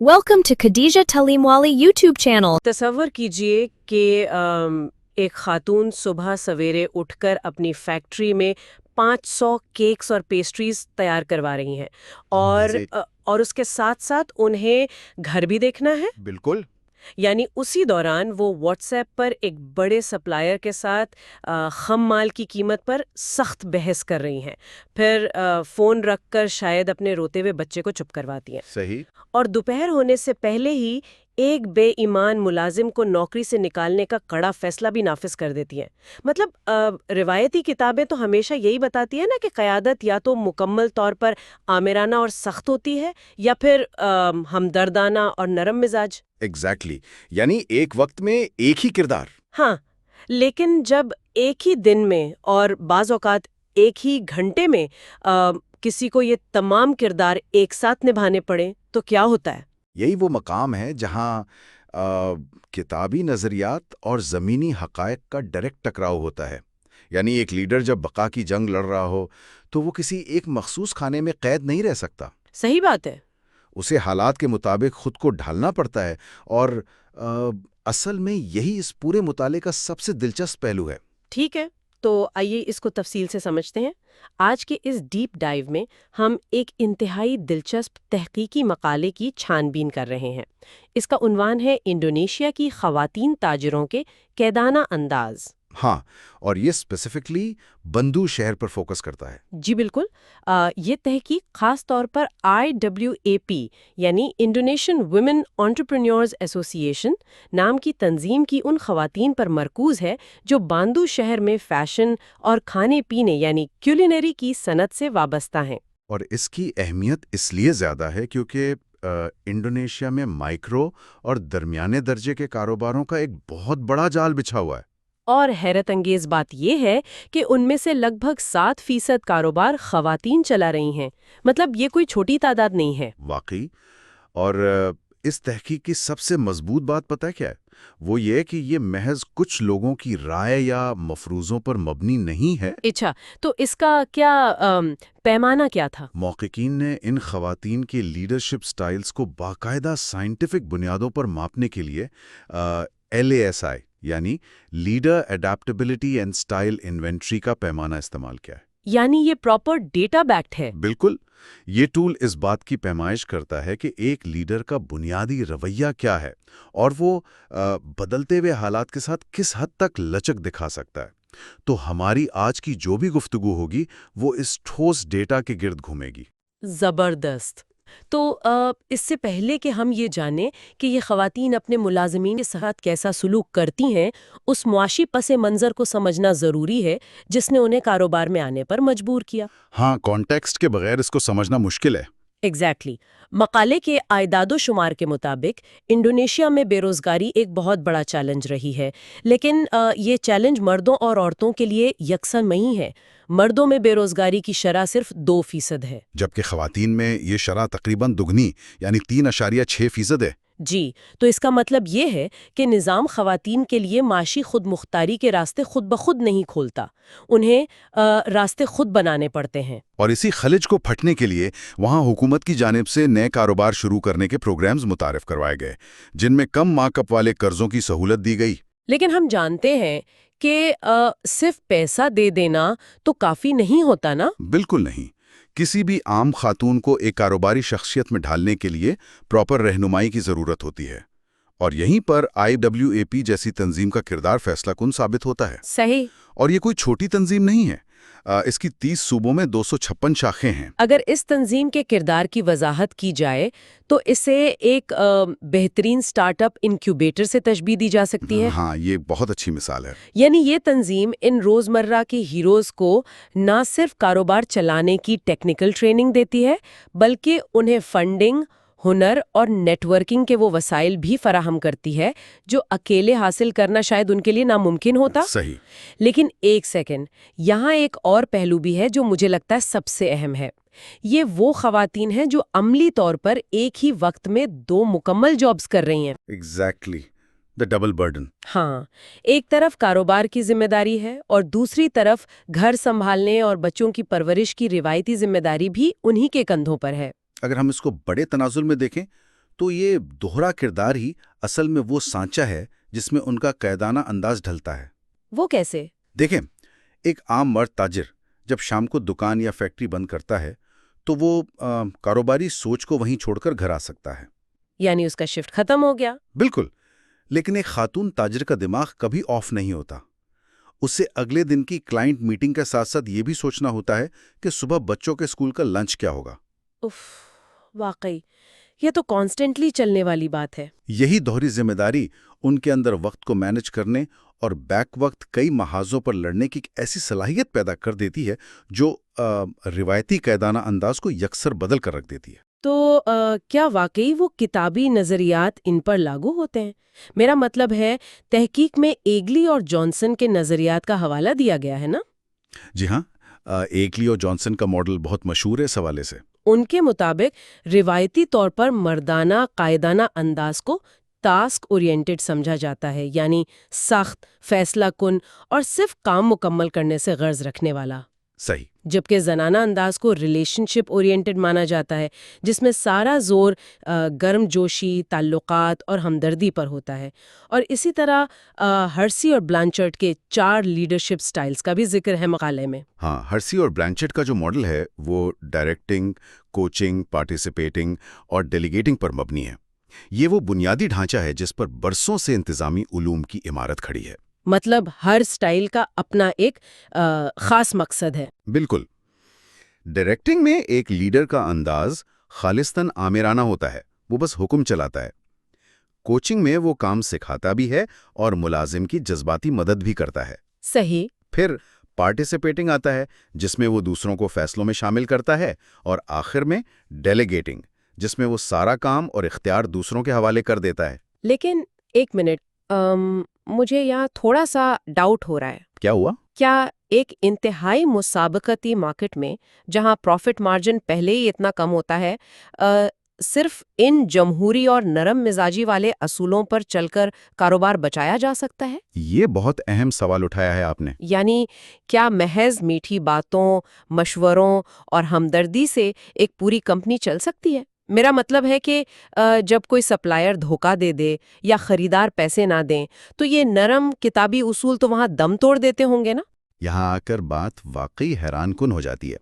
Welcome to Khadija Talimwali YouTube channel. تصور کیجئے کہ ایک خاتون صبح سویرے اٹھ کر اپنی فیکٹری میں 500 کیکس اور پیسٹریز تیار کروا رہی ہیں اور اس کے ساتھ ساتھ انہیں گھر بھی دیکھنا ہے. بالکل. یعنی اسی دوران وہ واٹس ایپ پر ایک بڑے سپلائر کے ساتھ خام مال کی قیمت پر سخت بحث کر رہی ہیں. پھر فون رکھ کر شاید اپنے روتے ہوئے بچے کو چپ کرواتی ہیں. صحیح. اور دوپہر ہونے سے پہلے ہی ایک بے ایمان ملازم کو نوکری سے نکالنے کا کڑا فیصلہ بھی نافذ کر دیتی ہیں. مطلب روایتی کتابیں تو ہمیشہ یہی بتاتی ہیں نا کہ قیادت یا تو مکمل طور پر آمرانہ اور سخت ہوتی ہے یا پھر ہمدردانہ اور نرم مزاج. ایگزیکٹلی. یعنی ایک وقت میں ایک ہی کردار. ہاں، لیکن جب ایک ہی دن میں اور بعض اوقات ایک ہی گھنٹے میں کسی کو یہ تمام کردار ایک ساتھ نبھانے پڑیں تو کیا ہوتا ہے؟ یہی وہ مقام ہے جہاں کتابی نظریات اور زمینی حقائق کا ڈائریکٹ ٹکراؤ ہوتا ہے. یعنی ایک لیڈر جب بقا کی جنگ لڑ رہا ہو تو وہ کسی ایک مخصوص کھانے میں قید نہیں رہ سکتا. صحیح بات ہے. اسے حالات کے مطابق خود کو ڈھالنا پڑتا ہے اور اصل میں یہی اس پورے مطالعے کا سب سے دلچسپ پہلو ہے. ٹھیک ہے، تو آئیے اس کو تفصیل سے سمجھتے ہیں. آج کے اس ڈیپ ڈائیو میں ہم ایک انتہائی دلچسپ تحقیقی مقالے کی چھان بین کر رہے ہیں. اس کا عنوان ہے انڈونیشیا کی خواتین تاجروں کے قیدانہ انداز. ہاں، اور یہ اسپیسیفکلی بندو شہر پر فوکس کرتا ہے. جی بالکل. یہ تحقیق خاص طور پر IWAP یعنی انڈونیشین ویمن انٹرپرینیورز ایسوسی ایشن نام کی تنظیم کی ان خواتین پر مرکوز ہے جو باندو شہر میں فیشن اور کھانے پینے یعنی کیولینری کی صنعت سے وابستہ ہیں. اور اس کی اہمیت اس لیے زیادہ ہے کیونکہ انڈونیشیا میں مائکرو اور درمیانے درجے کے کاروباروں کا ایک بہت بڑا جال بچھا ہوا ہے. اور حیرت انگیز بات یہ ہے کہ ان میں سے لگ بھگ 7% کاروبار خواتین چلا رہی ہیں. مطلب یہ کوئی چھوٹی تعداد نہیں ہے. واقعی. اور اس تحقیق کی سب سے مضبوط بات پتہ کیا ہے؟ وہ یہ کہ یہ محض کچھ لوگوں کی رائے یا مفروضوں پر مبنی نہیں ہے. اچھا، تو اس کا کیا پیمانہ کیا تھا؟ محققین نے ان خواتین کے لیڈرشپ سٹائلز کو باقاعدہ سائنٹیفک بنیادوں پر ماپنے کے لیے LASI یعنی leader adaptability and style inventory کا پیمانہ استعمال کیا ہے. یعنی یہ پراپر ڈیٹا بیکڈ ہے. بالکل. یہ ٹول اس بات کی پیمائش کرتا ہے کہ ایک لیڈر کا بنیادی رویہ کیا ہے اور وہ بدلتے ہوئے حالات کے ساتھ کس حد تک لچک دکھا سکتا ہے. تو ہماری آج کی جو بھی گفتگو ہوگی وہ اس ٹھوس ڈیٹا کے گرد گھومے گی. زبردست. تو اس سے پہلے کہ ہم یہ جانیں کہ یہ خواتین اپنے ملازمین کے ساتھ کیسا سلوک کرتی ہیں، اس معاشی پس منظر کو سمجھنا ضروری ہے جس نے انہیں کاروبار میں آنے پر مجبور کیا. ہاں، کانٹیکسٹ کے بغیر اس کو سمجھنا مشکل ہے. ایگزیکٹلی. مقالے کے اعداد و شمار کے مطابق انڈونیشیا میں بے روزگاری ایک بہت بڑا چیلنج رہی ہے، لیکن یہ چیلنج مردوں اور عورتوں کے لیے یکساں نہیں ہے. مردوں میں بے روزگاری کی شرح صرف 2% ہے، جبکہ خواتین میں یہ شرح تقریباً دگنی یعنی 3.6% ہے. جی. تو اس کا مطلب یہ ہے کہ نظام خواتین کے لیے معاشی خود مختاری کے راستے خود بخود نہیں کھولتا، انہیں راستے خود بنانے پڑتے ہیں. اور اسی خلج کو پھٹنے کے لیے وہاں حکومت کی جانب سے نئے کاروبار شروع کرنے کے پروگرامز متعارف کروائے گئے جن میں کم مارک اپ والے قرضوں کی سہولت دی گئی. لیکن ہم جانتے ہیں کہ صرف پیسہ دے دینا تو کافی نہیں ہوتا نا؟ بالکل نہیں. کسی بھی عام خاتون کو ایک کاروباری شخصیت میں ڈھالنے کے لیے پراپر رہنمائی کی ضرورت ہوتی ہے. اور یہیں پر IWAP جیسی تنظیم کا کردار فیصلہ کن ثابت ہوتا ہے. صحیح. اور یہ کوئی چھوٹی تنظیم نہیں ہے. اس کی 30 صوبوں میں 256 شاخیں ہیں. اگر اس تنظیم کے کردار کی وضاحت کی جائے تو اسے ایک بہترین سٹارٹ اپ انکیوبیٹر سے تشبیہ دی جا سکتی ہے. ہاں، یہ بہت اچھی مثال ہے. یعنی یہ تنظیم ان روزمرہ کی ہیروز کو نہ صرف کاروبار چلانے کی ٹیکنیکل ٹریننگ دیتی ہے بلکہ انہیں فنڈنگ، ہنر اور نیٹ ورکنگ کے وہ وسائل بھی فراہم کرتی ہے جو اکیلے حاصل کرنا شاید ان کے لیے ناممکن ہوتا. صحیح. لیکن ایک سیکنڈ، یہاں ایک اور پہلو بھی ہے جو مجھے لگتا ہے سب سے اہم ہے. یہ وہ خواتین ہیں جو عملی طور پر ایک ہی وقت میں 2 مکمل جابز کر رہی ہیں. ایگزیکٹلی. The double burden. ہاں، ایک طرف کاروبار کی ذمہ داری ہے اور دوسری طرف گھر سنبھالنے اور بچوں کی پرورش کی روایتی ذمہ داری بھی انہی کے کندھوں پر ہے. اگر ہم اس کو بڑے تناظر میں دیکھیں تو یہ دوہرا کردار ہی اصل میں وہ سانچہ ہے جس میں ان کا قیدانہ انداز ڈھلتا ہے۔ وہ کیسے؟ دیکھیں، ایک عام مرد تاجر جب شام کو دکان یا فیکٹری بند کرتا ہے تو وہ کاروباری سوچ کو وہیں چھوڑ کر گھر آ سکتا ہے۔ یعنی اس کا شفٹ ختم ہو گیا؟ بالکل، لیکن ایک خاتون تاجر کا دماغ کبھی آف نہیں ہوتا۔ اسے اگلے دن کی کلائنٹ میٹنگ کے ساتھ ساتھ یہ بھی سوچنا ہوتا ہے کہ صبح بچوں کے اسکول کا لنچ کیا ہوگا۔ اف، واقعی یہ تو کانسٹنٹلی چلنے والی بات ہے۔ یہی دوہری ذمہ داری ان کے اندر وقت کو مینج کرنے اور بیک وقت کئی محاذوں پر لڑنے کی ایک ایسی صلاحیت پیدا کر دیتی ہے جو روایتی قیدانہ انداز کو یکسر بدل کر رکھ دیتی ہے۔ تو کیا واقعی وہ کتابی نظریات ان پر لاگو ہوتے ہیں؟ میرا مطلب ہے تحقیق میں ایگلی اور جانسن کے نظریات کا حوالہ دیا گیا ہے نا؟ جی ہاں، ایگلی اور جانسن کا ماڈل بہت مشہور ہے اس حوالے سے۔ ان کے مطابق روایتی طور پر مردانہ قائدانہ انداز کو ٹاسک اورینٹڈ سمجھا جاتا ہے، یعنی سخت، فیصلہ کن اور صرف کام مکمل کرنے سے غرض رکھنے والا۔ صحیح۔ جبکہ زنانہ انداز کو ریلیشن شپ اورینٹڈ مانا جاتا ہے، جس میں سارا زور گرم جوشی، تعلقات اور ہمدردی پر ہوتا ہے۔ اور اسی طرح ہرسی اور بلانچرڈ کے 4 لیڈرشپ سٹائلز کا بھی ذکر ہے مقالے میں۔ ہاں، ہرسی اور بلانچٹ کا جو ماڈل ہے وہ ڈائریکٹنگ، کوچنگ، پارٹیسپیٹنگ اور ڈیلیگیٹنگ پر مبنی ہے۔ یہ وہ بنیادی ڈھانچہ ہے جس پر برسوں سے انتظامی علوم کی عمارت کھڑی ہے۔ مطلب ہر سٹائل کا اپنا ایک خاص مقصد ہے۔ بالکل۔ ڈائریکٹنگ میں ایک لیڈر کا انداز خالصتاً آمرانہ ہوتا ہے، وہ بس حکم چلاتا ہے۔ کوچنگ میں وہ کام سکھاتا بھی ہے اور ملازم کی جذباتی مدد بھی کرتا ہے۔ صحیح۔ پھر پارٹیسپیٹنگ آتا ہے جس میں وہ دوسروں کو فیصلوں میں شامل کرتا ہے، اور آخر میں ڈیلیگیٹنگ جس میں وہ سارا کام اور اختیار دوسروں کے حوالے کر دیتا ہے۔ لیکن ایک منٹ، مجھے یہاں تھوڑا سا ڈاؤٹ ہو رہا ہے۔ کیا ہوا؟ کیا ایک انتہائی مسابقتی مارکیٹ میں جہاں پروفٹ مارجن پہلے ہی اتنا کم ہوتا ہے، صرف ان جمہوری اور نرم مزاجی والے اصولوں پر چل کر کاروبار بچایا جا سکتا ہے؟ یہ بہت اہم سوال اٹھایا ہے آپ نے۔ یعنی کیا محض میٹھی باتوں، مشوروں اور ہمدردی سے ایک پوری کمپنی چل سکتی ہے؟ میرا مطلب ہے کہ جب کوئی سپلائر دھوکہ دے دے یا خریدار پیسے نہ دیں تو یہ نرم کتابی اصول تو وہاں دم توڑ دیتے ہوں گے نا؟ یہاں آ کر بات واقعی حیران کن ہو جاتی ہے۔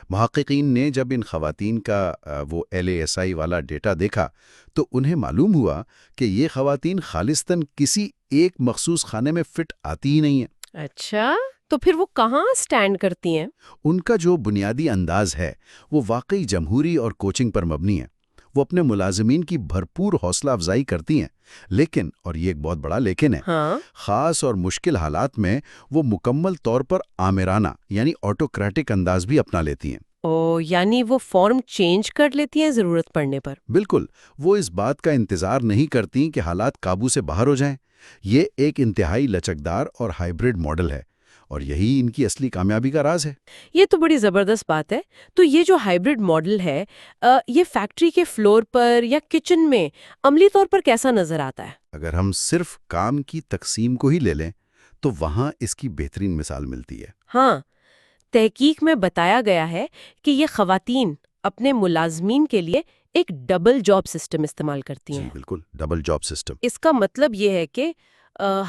محققین نے جب ان خواتین کا وہ LASI والا ڈیٹا دیکھا تو انہیں معلوم ہوا کہ یہ خواتین خالصتاً کسی ایک مخصوص خانے میں فٹ آتی ہی نہیں ہیں۔ اچھا، تو پھر وہ کہاں سٹینڈ کرتی ہیں؟ ان کا جو بنیادی انداز ہے وہ واقعی جمہوری اور کوچنگ پر مبنی ہے۔ وہ اپنے ملازمین کی بھرپور حوصلہ افزائی کرتی ہیں، لیکن، اور یہ ایک بہت بڑا لیکن ہے، ہاں، خاص اور مشکل حالات میں وہ مکمل طور پر آمرانہ یعنی آٹوکریٹک انداز بھی اپنا لیتی ہیں۔ یعنی وہ فارم چینج کر لیتی ہیں ضرورت پڑنے پر؟ بالکل، وہ اس بات کا انتظار نہیں کرتی کہ حالات قابو سے باہر ہو جائیں۔ یہ ایک انتہائی لچکدار اور ہائبرڈ ماڈل ہے، اور یہی ان کی اصلی کامیابی کا راز ہے۔ یہ تو بڑی زبردست بات ہے۔ تو یہ جو ہائبرڈ ماڈل ہے، یہ فیکٹری کے فلور پر یا کچن میں عملی طور پر کیسا نظر آتا ہے؟ اگر ہم صرف کام کی تقسیم کو ہی لے لیں تو وہاں اس کی بہترین مثال ملتی ہے۔ ہاں، تحقیق میں بتایا گیا ہے کہ یہ خواتین اپنے ملازمین کے لیے ایک ڈبل جاب سسٹم استعمال کرتی ہیں۔ جی بالکل، ڈبل جاب سسٹم۔ اس کا مطلب یہ ہے کہ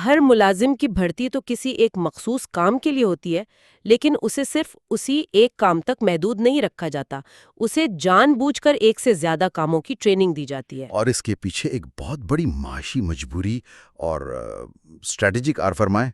ہر ملازم کی بھرتی تو کسی ایک مخصوص کام کے لیے ہوتی ہے، لیکن اسے صرف اسی ایک کام تک محدود نہیں رکھا جاتا، اسے جان بوجھ کر ایک سے زیادہ کاموں کی ٹریننگ دی جاتی ہے۔ اور اس کے پیچھے ایک بہت بڑی معاشی مجبوری اور اسٹریٹجک آر فرمائیں۔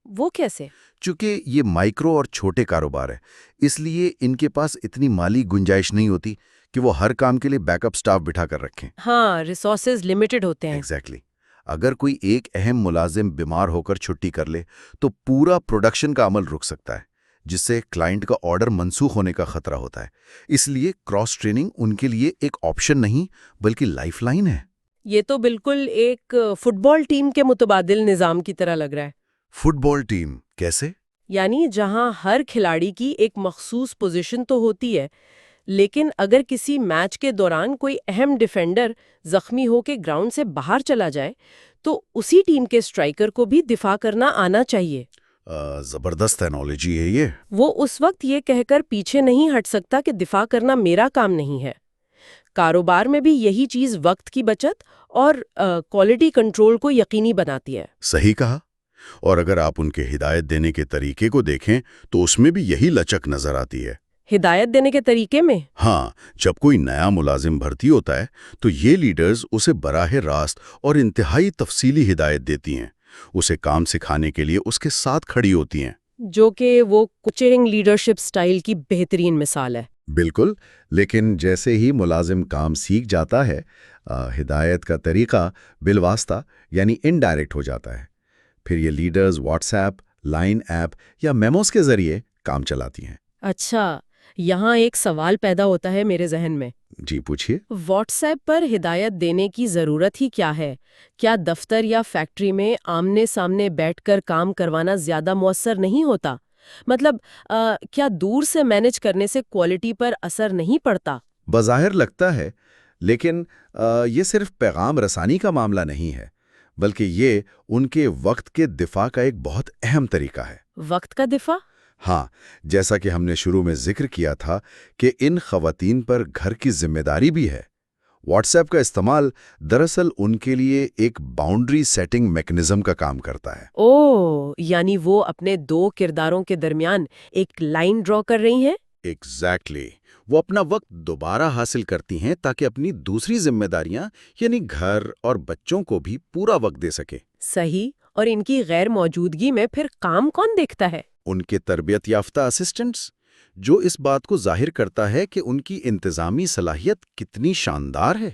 وہ کیسے؟ چونکہ یہ مائکرو اور چھوٹے کاروبار ہے، اس لیے ان کے پاس اتنی مالی گنجائش نہیں ہوتی کہ وہ ہر کام کے لیے بیک اپ سٹاف بٹھا کر رکھیں۔ ہاں، ریسورسز لمیٹڈ ہوتے ہیں۔ ایگزیکٹلی۔ اگر کوئی ایک اہم ملازم بیمار ہو کر چھٹی کر لے تو پورا پروڈکشن کا عمل رک سکتا ہے، جس سے کلائنٹ کا آرڈر منسوخ ہونے کا خطرہ ہوتا ہے۔ اس لیے کراس ٹریننگ ان کے لیے ایک آپشن نہیں بلکہ لائف لائن ہے۔ یہ تو بالکل ایک فٹ بال ٹیم کے متبادل نظام کی طرح لگ رہا ہے۔ فٹ بال ٹیم کیسے؟ یعنی جہاں ہر کھلاڑی کی ایک مخصوص پوزیشن تو ہوتی ہے، لیکن اگر کسی میچ کے دوران کوئی اہم ڈیفینڈر زخمی ہو کے گراؤنڈ سے باہر چلا جائے تو اسی ٹیم کے اسٹرائکر کو بھی دفاع کرنا آنا چاہیے۔ زبردست انالوجی ہے یہ۔ وہ اس وقت یہ کہہ کر پیچھے نہیں ہٹ سکتا کہ دفاع کرنا میرا کام نہیں ہے۔ کاروبار میں بھی یہی چیز وقت کی بچت اور کوالٹی کنٹرول کو یقینی بناتی ہے۔ صحیح کہا۔ اور اگر آپ ان کے ہدایت دینے کے طریقے کو دیکھیں تو اس میں بھی یہی لچک نظر آتی ہے۔ ہدایت دینے کے طریقے میں؟ ہاں، جب کوئی نیا ملازم بھرتی ہوتا ہے تو یہ لیڈرز اسے براہ راست اور انتہائی تفصیلی ہدایت دیتی ہیں، اسے کام سکھانے کے لیے اس کے ساتھ کھڑی ہوتی ہیں۔ جو کہ وہ کوچنگ لیڈرشپ سٹائل کی بہترین مثال ہے۔ بالکل، لیکن جیسے ہی ملازم کام سیکھ جاتا ہے، ہدایت کا طریقہ بالواسطہ یعنی انڈائریکٹ ہو جاتا ہے۔ پھر یہ leaders what's app, line app یا میموز کے ذریعے کام چلاتی ہیں۔ اچھا، یہاں ایک سوال پیدا ہوتا ہے میرے ذہن میں۔ جی پوچھیے۔ واٹس ایپ پر ہدایت دینے کی ضرورت ہی کیا ہے؟ کیا دفتر یا فیکٹری میں آمنے سامنے بیٹھ کر کام کروانا زیادہ مؤثر نہیں ہوتا؟ مطلب کیا دور سے مینج کرنے سے کوالٹی پر اثر نہیں پڑتا؟ بظاہر لگتا ہے، لیکن یہ صرف پیغام رسانی کا معاملہ نہیں ہے، بلکہ یہ ان کے وقت کے دفاع کا ایک بہت اہم طریقہ ہے۔ وقت کا دفاع؟ ہاں، جیسا کہ ہم نے شروع میں ذکر کیا تھا کہ ان خواتین پر گھر کی ذمہ داری بھی ہے۔ واٹس ایپ کا استعمال دراصل ان کے لیے ایک باؤنڈری سیٹنگ میکنزم کا کام کرتا ہے۔ یعنی وہ اپنے دو کرداروں کے درمیان ایک لائن ڈرا کر رہی ہیں؟ ایگزیکٹلی، وہ اپنا وقت دوبارہ حاصل کرتی ہیں تاکہ اپنی دوسری ذمہ داریاں یعنی گھر اور بچوں کو بھی پورا وقت دے سکے۔ صحیح، اور ان کی غیر موجودگی میں پھر کام کون دیکھتا ہے؟ ان کے تربیت یافتہ اسسٹنٹس، جو اس بات کو ظاہر کرتا ہے کہ ان کی انتظامی صلاحیت کتنی شاندار ہے۔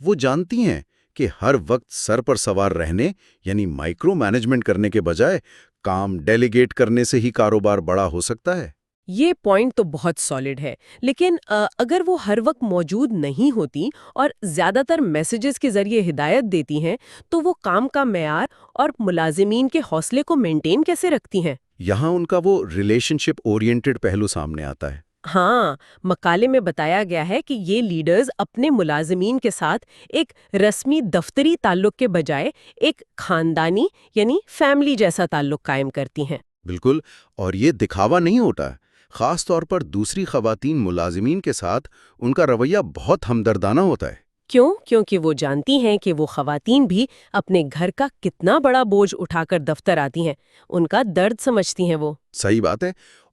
وہ جانتی ہیں کہ ہر وقت سر پر سوار رہنے یعنی مائکرو مینجمنٹ کرنے کے بجائے کام ڈیلیگیٹ کرنے سے ہی کاروبار بڑا ہو سکتا ہے۔ یہ پوائنٹ تو بہت سالڈ ہے، لیکن اگر وہ ہر وقت موجود نہیں ہوتی اور زیادہ تر میسیجز کے ذریعے ہدایت دیتی ہیں تو وہ کام کا معیار اور ملازمین کے حوصلے کو مینٹین کیسے رکھتی ہیں؟ یہاں ان کا وہ ریلیشن شپ اورینٹڈ پہلو سامنے آتا ہے۔ ہاں، مقالے میں بتایا گیا ہے کہ یہ لیڈرز اپنے ملازمین کے ساتھ ایک رسمی دفتری تعلق کے بجائے ایک خاندانی یعنی فیملی جیسا تعلق قائم کرتی ہیں۔ بالکل، اور یہ دکھاوا نہیں ہوتا، خاص طور پر دوسری خواتین ملازمین کے ساتھ ان کا رویہ بہت ہمدردانہ ہوتا ہے۔ کیوں؟ کیونکہ وہ جانتی ہیں کہ وہ خواتین بھی اپنے گھر کا کتنا بڑا بوجھ اٹھا کر دفتر آتی ہیں، ان کا درد سمجھتی ہیں وہ۔ صحیح بات ہے،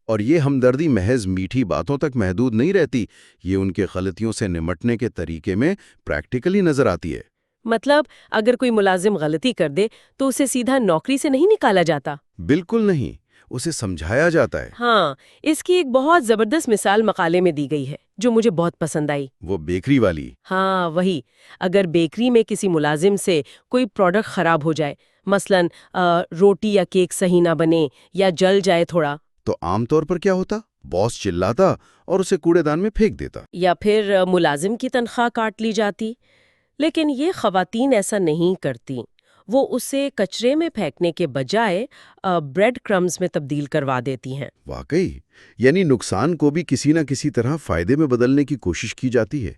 اور یہ ہمدردی محض میٹھی باتوں تک محدود نہیں رہتی، یہ ان کے غلطیوں سے نمٹنے کے طریقے میں پریکٹیکلی نظر آتی ہے۔ مطلب اگر کوئی ملازم غلطی کر دے تو اسے سیدھا نوکری سے نہیں نکالا جاتا؟ بالکل نہیں، اسے سمجھایا جاتا ہے۔ ہاں، اس کی ایک بہت زبردست مثال مقالے میں دی گئی ہے جو مجھے بہت پسند آئی۔ وہ بیکری والی؟ ہاں وہی، اگر بیکری میں کسی ملازم سے کوئی پروڈکٹ خراب ہو جائے، مثلاً روٹی یا کیک صحیح نہ بنے یا جل جائے تھوڑا، تو عام طور پر کیا ہوتا؟ باس چلاتا اور اسے کوڑے دان میں پھینک دیتا۔ یا پھر ملازم کی تنخواہ کاٹ لی جاتی۔ لیکن یہ خواتین ایسا نہیں کرتی، وہ اسے کچرے میں پھینکنے کے بجائے بریڈ کرمز میں تبدیل کروا دیتی ہیں۔ واقعی، یعنی نقصان کو بھی کسی نہ کسی طرح فائدے میں بدلنے کی کوشش کی جاتی ہے۔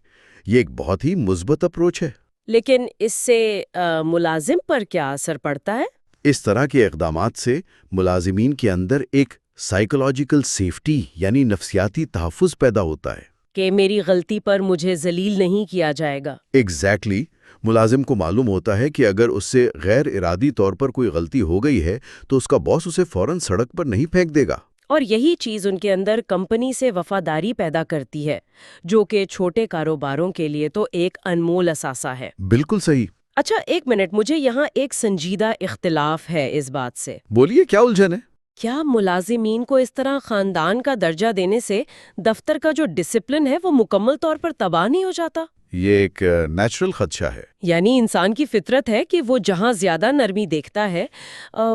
یہ ایک بہت ہی مثبت اپروچ ہے۔ لیکن اس سے ملازم پر کیا اثر پڑتا ہے؟ اس طرح کے اقدامات سے ملازمین کے اندر ایک سائیکولوجیکل سیفٹی یعنی نفسیاتی تحفظ پیدا ہوتا ہے کہ میری غلطی پر مجھے ذلیل نہیں کیا جائے گا۔ ایگزیکٹلی، ملازم کو معلوم ہوتا ہے کہ اگر اس سے غیر ارادی طور پر کوئی غلطی ہو گئی ہے تو اس کا باس اسے فوراً سڑک پر نہیں پھینک دے گا۔ اور یہی چیز ان کے اندر کمپنی سے وفاداری پیدا کرتی ہے، جو کہ چھوٹے کاروباروں کے لیے تو ایک انمول اثاثہ ہے۔ بالکل صحیح۔ اچھا، ایک منٹ، مجھے یہاں ایک سنجیدہ اختلاف ہے اس بات سے۔ بولیے، کیا الجھن ہے؟ کیا ملازمین کو اس طرح خاندان کا درجہ دینے سے دفتر کا جو ڈسپلن ہے وہ مکمل طور پر تباہ نہیں ہو جاتا؟ یہ ایک نیچرل خدشہ ہے۔ یعنی انسان کی فطرت ہے کہ وہ جہاں زیادہ نرمی دیکھتا ہے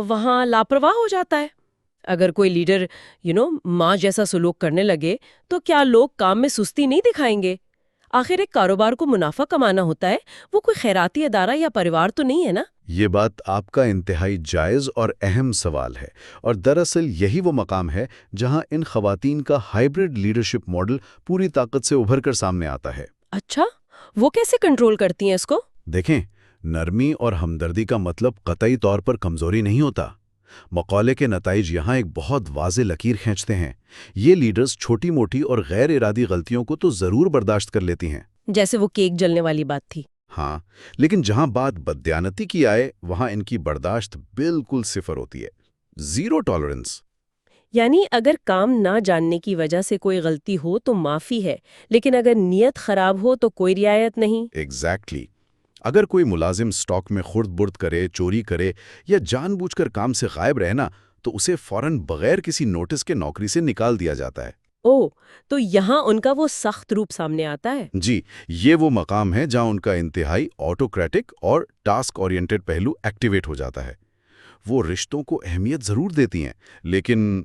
وہاں لاپرواہ ہو جاتا ہے۔ اگر کوئی لیڈر ماں جیسا سلوک کرنے لگے تو کیا لوگ کام میں سستی نہیں دکھائیں گے؟ آخر ایک کاروبار کو منافع کمانا ہوتا ہے، وہ کوئی خیراتی ادارہ یا پریوار تو نہیں ہے نا؟ یہ بات آپ کا انتہائی جائز اور اہم سوال ہے، اور دراصل یہی وہ مقام ہے جہاں ان خواتین کا ہائبرڈ لیڈرشپ ماڈل پوری طاقت سے ابھر کر سامنے آتا ہے۔ اچھا، وہ کیسے کنٹرول کرتی ہیں اس کو؟ دیکھیں، نرمی اور ہمدردی کا مطلب قطعی طور پر کمزوری نہیں ہوتا۔ مقالے کے نتائج یہاں ایک بہت واضح لکیر کھینچتے ہیں۔ یہ لیڈرز چھوٹی موٹی اور غیر ارادی غلطیوں کو تو ضرور برداشت کر لیتی ہیں، جیسے وہ کیک جلنے والی بات تھی۔ ہاں، لیکن جہاں بات بددیانتی کی آئے وہاں ان کی برداشت بالکل صفر ہوتی ہے، زیرو ٹالرنس۔ یعنی اگر کام نہ جاننے کی وجہ سے کوئی غلطی ہو تو معافی ہے، لیکن اگر نیت خراب ہو تو کوئی رعایت نہیں۔ ایگزیکٹلی۔ اگر کوئی ملازم سٹاک میں خرد برد کرے، چوری کرے یا جان بوجھ کر کام سے غائب رہنا تو اسے فوراً بغیر کسی نوٹس کے نوکری سے نکال دیا جاتا ہے۔ اوہ، تو یہاں ان کا وہ سخت روپ سامنے آتا ہے۔ جی، یہ وہ مقام ہے جہاں ان کا انتہائی آٹوکریٹک اور ٹاسک اورینٹڈ پہلو ایکٹیویٹ ہو جاتا ہے۔ وہ رشتوں کو اہمیت ضرور دیتی ہیں، لیکن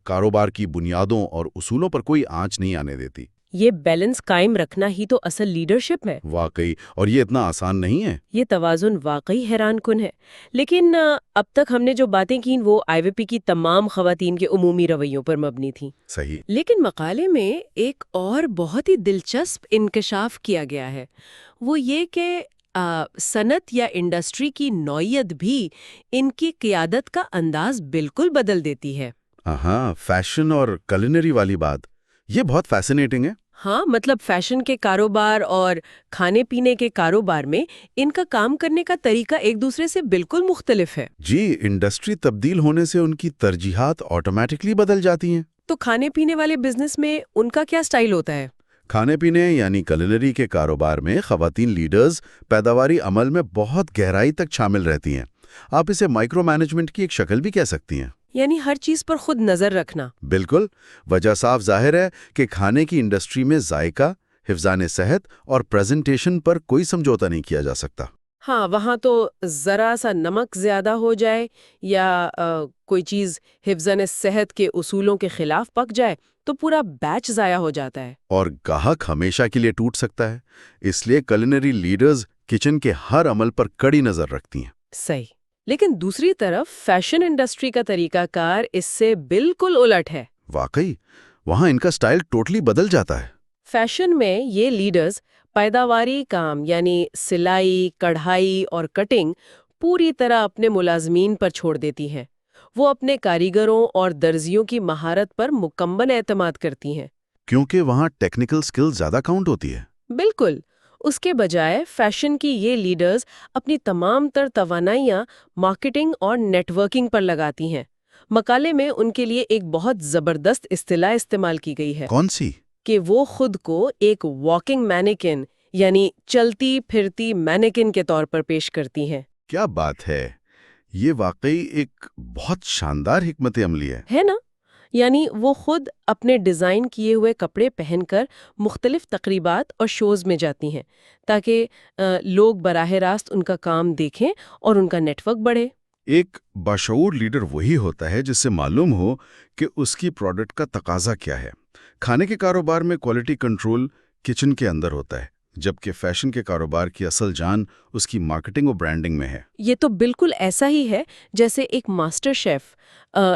کاروبار کی بنیادوں اور اصولوں پر کوئی آنچ نہیں آنے دیتی۔ یہ بیلنس قائم رکھنا ہی تو اصل لیڈرشپ ہے۔ واقعی، اور یہ اتنا آسان نہیں ہے۔ یہ توازن واقعی حیران کن ہے۔ لیکن اب تک ہم نے جو باتیں کیں وہ آئی وی پی کی تمام خواتین کے عمومی رویوں پر مبنی تھیں۔ صحیح۔ لیکن مقالے میں ایک اور بہت ہی دلچسپ انکشاف کیا گیا ہے، وہ یہ کہ صنعت یا انڈسٹری کی نوعیت بھی ان کی قیادت کا انداز بالکل بدل دیتی ہے۔ ہاں، فیشن اور کلینری والی بات، یہ بہت فیسینیٹنگ ہے۔ ہاں، مطلب فیشن کے کاروبار اور کھانے پینے کے کاروبار میں ان کا کام کرنے کا طریقہ ایک دوسرے سے بالکل مختلف ہے۔ جی، انڈسٹری تبدیل ہونے سے ان کی ترجیحات آٹومیٹکلی بدل جاتی ہیں۔ تو کھانے پینے والے بزنس میں ان کا کیا سٹائل ہوتا ہے؟ کھانے پینے یعنی کلینری کے کاروبار میں خواتین لیڈرز پیداواری عمل میں بہت گہرائی تک شامل رہتی ہیں۔ آپ اسے مائکرو مینجمنٹ کی ایک شکل بھی کہہ سکتی ہیں۔ یعنی ہر چیز پر خود نظر رکھنا۔ بالکل، وجہ صاف ظاہر ہے کہ کھانے کی انڈسٹری میں ذائقہ، حفظان صحت اور پریزنٹیشن پر کوئی سمجھوتا نہیں کیا جا سکتا۔ ہاں، وہاں تو ذرا سا نمک زیادہ ہو جائے یا کوئی چیز حفظان صحت کے اصولوں کے خلاف پک جائے تو پورا بیچ ضائع ہو جاتا ہے۔ اور گاہک ہمیشہ کے لیے ٹوٹ سکتا ہے۔ اس لیے کلینری لیڈرز کچن کے ہر عمل پر کڑی نظر رکھتی ہیں۔ صحیح۔ لیکن دوسری طرف فیشن انڈسٹری کا طریقہ کار اس سے بالکل الٹ ہے۔ واقعی، وہاں ان کا سٹائل ٹوٹلی بدل جاتا ہے۔ فیشن میں یہ لیڈرز پیداواری کام یعنی سلائی، کڑھائی اور کٹنگ پوری طرح اپنے ملازمین پر چھوڑ دیتی ہیں۔ وہ اپنے کاریگروں اور درزیوں کی مہارت پر مکمل اعتماد کرتی ہیں۔ کیونکہ وہاں ٹیکنیکل سکل زیادہ کاؤنٹ ہوتی ہے۔ بالکل۔ اس کے بجائے فیشن کی یہ لیڈرز اپنی تمام تر توانائیاں مارکیٹنگ اور نیٹ ورکنگ پر لگاتی ہیں۔ مقالے میں ان کے لیے ایک بہت زبردست اصطلاح استعمال کی گئی ہے کون سی؟ کہ وہ خود کو ایک واکنگ مینیکن یعنی چلتی پھرتی مینیکن کے طور پر پیش کرتی ہیں۔ کیا بات ہے! یہ واقعی ایک بہت شاندار حکمت عملی ہے نا؟ یعنی وہ خود اپنے ڈیزائن کیے ہوئے کپڑے پہن کر مختلف تقریبات اور شوز میں جاتی ہیں تاکہ لوگ براہ راست ان کا کام دیکھیں اور ان کا نیٹ ورک بڑھے۔ ایک باشعور لیڈر وہی ہوتا ہے جس سے معلوم ہو کہ اس کی پروڈکٹ کا تقاضا کیا ہے۔ کھانے کے کاروبار میں کوالٹی کنٹرول کچن کے اندر ہوتا ہے، جبکہ فیشن کے کاروبار کی اصل جان اس کی مارکیٹنگ اور برانڈنگ میں ہے۔ یہ تو بالکل ایسا ہی ہے جیسے ایک ماسٹر شیف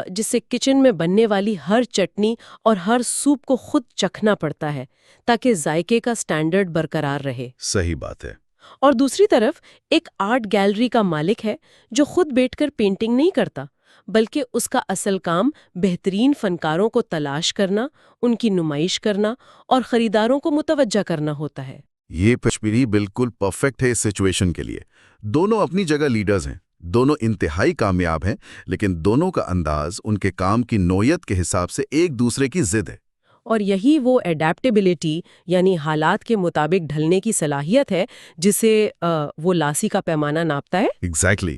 جسے کچن میں بننے والی ہر چٹنی اور ہر سوپ کو خود چکھنا پڑتا ہے تاکہ ذائقے کا سٹینڈرڈ برقرار رہے۔ صحیح بات ہے۔ اور دوسری طرف ایک آرٹ گیلری کا مالک ہے جو خود بیٹھ کر پینٹنگ نہیں کرتا، بلکہ اس کا اصل کام بہترین فنکاروں کو تلاش کرنا، ان کی نمائش کرنا اور خریداروں کو متوجہ کرنا ہوتا ہے۔ یہ تشبیہ بالکل پرفیکٹ ہے اس سچویشن کے لیے۔ دونوں اپنی جگہ لیڈرز ہیں، دونوں انتہائی کامیاب ہیں، لیکن دونوں کا انداز ان کے کام کی نوعیت کے حساب سے ایک دوسرے کی ضد ہے۔ اور یہی وہ ایڈیپٹیبلٹی یعنی حالات کے مطابق ڈھلنے کی صلاحیت ہے جسے وہ لاسی کا پیمانہ ناپتا ہے۔ ایگزیکٹلی۔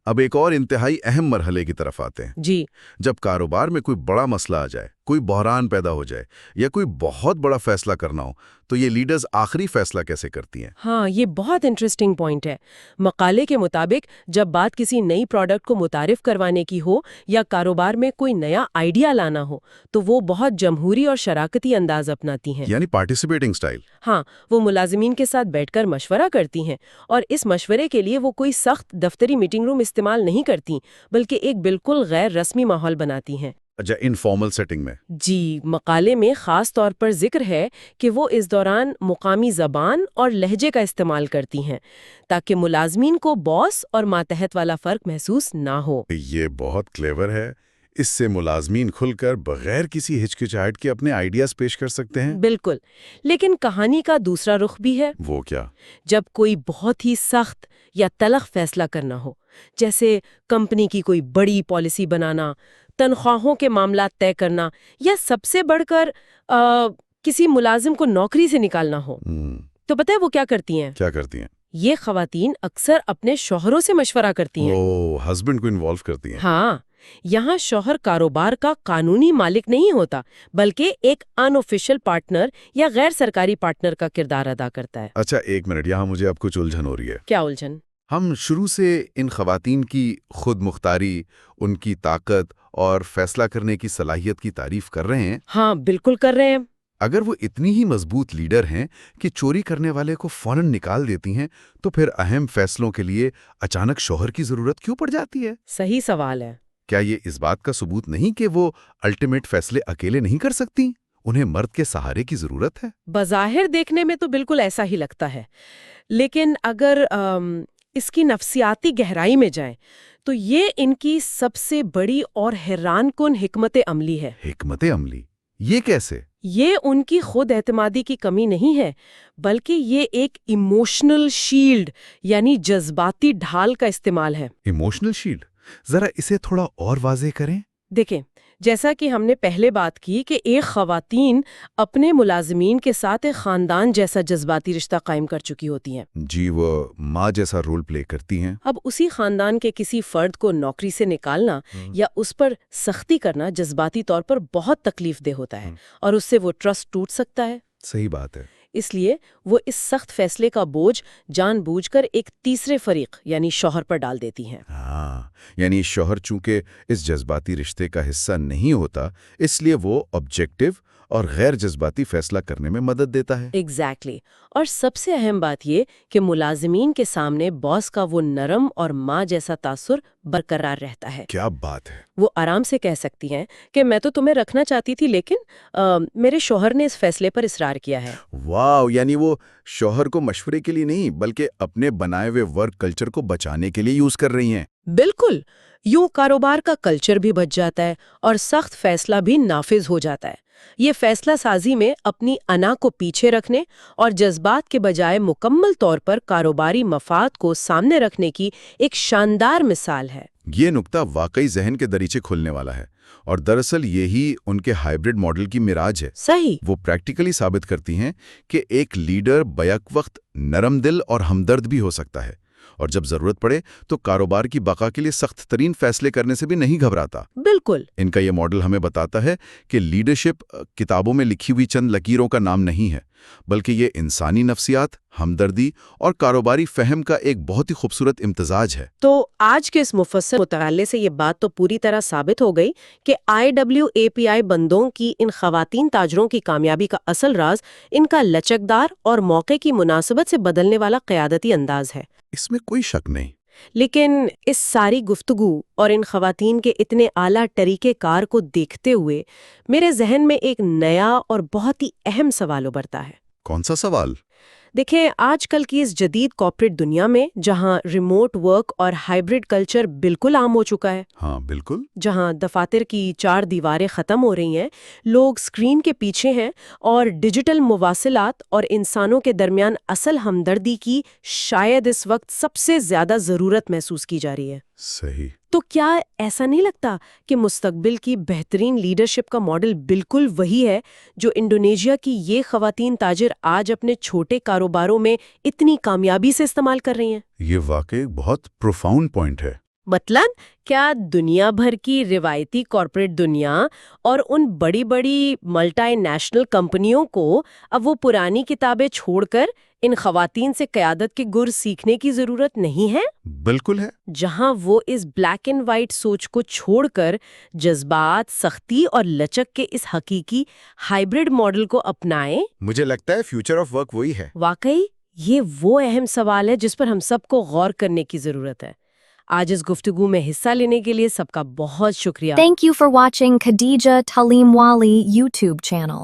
اب ایک اور انتہائی اہم مرحلے کی طرف آتے ہیں۔ جی، جب کاروبار میں کوئی بڑا مسئلہ آ جائے، کوئی بحران پیدا ہو جائے یا کوئی بہت بڑا فیصلہ کرنا ہو تو یہ لیڈرز آخری فیصلہ کیسے کرتی ہیں؟ ہاں، یہ بہت انٹرسٹنگ پوائنٹ ہے۔ مقالے کے مطابق جب بات کسی نئی پروڈکٹ کو متعارف کروانے کی ہو یا کاروبار میں کوئی نیا آئیڈیا لانا ہو تو وہ بہت جمہوری اور شراکتی انداز اپناتی ہیں۔ یعنی پارٹیسپیٹنگ سٹائل۔ ہاں، وہ ملازمین کے ساتھ بیٹھ کر مشورہ کرتی ہیں اور اس مشورے کے لیے وہ کوئی سخت دفتری میٹنگ روم استعمال نہیں کرتی بلکہ ایک بالکل غیر رسمی ماحول بناتی ہیں۔ اچھا، انفارمل سیٹنگ میں؟ جی، مقالے میں خاص طور پر ذکر ہے کہ وہ اس دوران مقامی زبان اور لہجے کا استعمال کرتی ہیں تاکہ ملازمین کو باس اور ماتحت والا فرق محسوس نہ ہو۔ یہ بہت کلیور ہے۔ اس سے ملازمین کھل کر بغیر کسی ہچکچاہٹ کے اپنے آئیڈیاز پیش کر سکتے ہیں۔ بالکل، لیکن کہانی کا دوسرا رخ بھی ہے۔ وہ کیا؟ جب کوئی بہت ہی سخت یا تلخ فیصلہ کرنا ہو، جیسے کمپنی کی کوئی بڑی پالیسی بنانا، تنخواہوں کے معاملات طے کرنا، یا سب سے بڑھ کر کسی ملازم کو نوکری سے نکالنا ہو، تو پتہ ہے وہ کیا کرتی ہیں؟ کیا کرتی ہیں؟ یہ خواتین اکثر اپنے شوہروں سے مشورہ کرتی ہیں۔ ہسبینڈ کو انوالو کرتی ہیں۔ ہاں، یہاں شوہر کاروبار کا قانونی مالک نہیں ہوتا، بلکہ ایک ان آفیشل پارٹنر یا غیر سرکاری پارٹنر کا کردار ادا کرتا ہے۔ اچھا، ایک منٹ، یہاں مجھے اب کچھ الجھن ہو رہی ہے۔ کیا الجھن؟ ہم شروع سے ان خواتین کی خود مختاری، ان کی طاقت اور فیصلہ کرنے کی صلاحیت کی تعریف کر رہے ہیں۔ ہاں، بالکل کر رہے ہیں۔ اگر وہ اتنی ہی مضبوط لیڈر ہیں کہ چوری کرنے والے کو فوراً نکال دیتی ہیں، تو پھر اہم فیصلوں کے لیے اچانک شوہر کی ضرورت کیوں پڑ جاتی ہے؟ صحیح سوال ہے۔ کیا یہ اس بات کا ثبوت نہیں کہ وہ الٹیمیٹ فیصلے اکیلے نہیں کر سکتی؟ انہیں مرد کے سہارے کی ضرورت ہے۔ بظاہر دیکھنے میں تو بالکل ایسا ہی لگتا ہے، لیکن اگر اس کی نفسیاتی گہرائی میں جائیں تو یہ ان کی سب سے بڑی اور حیران کن حکمت عملی ہے۔ حکمت عملی؟ یہ کیسے؟ یہ ان کی خود اعتمادی کی کمی نہیں ہے، بلکہ یہ ایک ایموشنل شیلڈ یعنی جذباتی ڈھال کا استعمال ہے۔ Emotional shield? ذرا اسے تھوڑا اور واضح کریں۔ دیکھیں، جیسا کہ ہم نے پہلے بات کی کہ ایک خواتین اپنے ملازمین کے ساتھ ایک خاندان جیسا جذباتی رشتہ قائم کر چکی ہوتی ہیں۔ جی، وہ ماں جیسا رول پلے کرتی ہیں۔ اب اسی خاندان کے کسی فرد کو نوکری سے نکالنا یا اس پر سختی کرنا جذباتی طور پر بہت تکلیف دہ ہوتا ہے، اور اس سے وہ ٹرسٹ ٹوٹ سکتا ہے۔ صحیح بات ہے۔ اس لیے وہ اس سخت فیصلے کا بوجھ جان بوجھ کر ایک تیسرے فریق یعنی شوہر پر ڈال دیتی ہیں۔ ہاں، یعنی شوہر چونکہ اس جذباتی رشتے کا حصہ نہیں ہوتا، اس لیے وہ آبجیکٹو اور غیر جذباتی فیصلہ کرنے میں مدد دیتا ہے۔ ایگزیکٹلی۔ اور سب سے اہم بات یہ کہ ملازمین کے سامنے باس کا وہ نرم اور ماں جیسا تاثر برقرار رہتا ہے۔ کیا بات ہے! وہ آرام سے کہہ سکتی ہیں کہ میں تو تمہیں رکھنا چاہتی تھی، لیکن میرے شوہر نے اس فیصلے پر اصرار کیا ہے۔ واو! یعنی وہ شوہر کو مشورے کے لیے نہیں بلکہ اپنے بنائے ہوئے ورک کلچر کو بچانے کے لیے یوز کر رہی ہیں۔ بالکل، یوں کاروبار کا کلچر بھی بچ جاتا ہے اور سخت فیصلہ بھی نافذ ہو جاتا ہے۔ یہ فیصلہ سازی میں اپنی انا کو پیچھے رکھنے اور جذبات کے بجائے مکمل طور پر کاروباری مفاد کو سامنے رکھنے کی ایک شاندار مثال ہے۔ یہ نکتہ واقعی ذہن کے دریچے کھولنے والا ہے، اور دراصل یہی ان کے ہائبرڈ ماڈل کی معراج ہے۔ صحیح۔ وہ پریکٹیکلی ثابت کرتی ہیں کہ ایک لیڈر بیک وقت نرم دل اور ہمدرد بھی ہو سکتا ہے، اور جب ضرورت پڑے تو کاروبار کی بقا کے لیے سخت ترین فیصلے کرنے سے بھی نہیں گھبراتا۔ بالکل۔ ان کا یہ ماڈل ہمیں بتاتا ہے کہ لیڈرشپ کتابوں میں لکھی ہوئی چند لکیروں کا نام نہیں ہے، بلکہ یہ انسانی نفسیات، ہمدردی اور کاروباری فہم کا ایک بہت ہی خوبصورت امتزاج ہے۔ تو آج کے اس مفصل مطالعے سے یہ بات تو پوری طرح ثابت ہو گئی کہ IWAPI بندوں کی ان خواتین تاجروں کی کامیابی کا اصل راز ان کا لچکدار اور موقع کی مناسبت سے بدلنے والا قیادتی انداز ہے۔ اس میں کوئی شک نہیں۔ لیکن اس ساری گفتگو اور ان خواتین کے اتنے اعلیٰ طریقہ کار کو دیکھتے ہوئے میرے ذہن میں ایک نیا اور بہت ہی اہم سوال ابھرتا ہے۔ کون سا سوال؟ دیکھیں، آج کل کی اس جدید کارپوریٹ دنیا میں جہاں ریموٹ ورک اور ہائبرڈ کلچر بالکل عام ہو چکا ہے، ہاں بالکل۔ جہاں دفاتر کی 4 دیواریں ختم ہو رہی ہیں، لوگ اسکرین کے پیچھے ہیں، اور ڈیجیٹل مواصلات اور انسانوں کے درمیان اصل ہمدردی کی شاید اس وقت سب سے زیادہ ضرورت محسوس کی جا رہی ہے۔ صحیح۔ تو کیا ایسا نہیں لگتا کہ مستقبل کی بہترین لیڈرشپ کا ماڈل بالکل وہی ہے جو انڈونیشیا کی یہ خواتین تاجر آج اپنے چھوٹے کاروباروں میں اتنی کامیابی سے استعمال کر رہی ہیں؟ یہ واقعی بہت پروفاؤنڈ پوائنٹ ہے۔ مثلاً کیا دنیا بھر کی روایتی کارپوریٹ دنیا اور ان بڑی بڑی ملٹی نیشنل کمپنیوں کو اب وہ پرانی کتابیں چھوڑ کر ان خواتین سے قیادت کے گر سیکھنے کی ضرورت نہیں ہے؟ بالکل ہے۔ جہاں وہ اس بلیک اینڈ وائٹ سوچ کو چھوڑ کر جذبات، سختی اور لچک کے اس حقیقی ہائبرڈ ماڈل کو اپنائیں۔ مجھے لگتا ہے فیوچر آف ورک وہی ہے۔ واقعی یہ وہ اہم سوال ہے جس پر ہم سب کو غور کرنے کی ضرورت ہے۔ آج اس گفتگو میں حصہ لینے کے لیے سب کا بہت شکریہ۔ Thank you for watching Khadija Talimwali YouTube channel.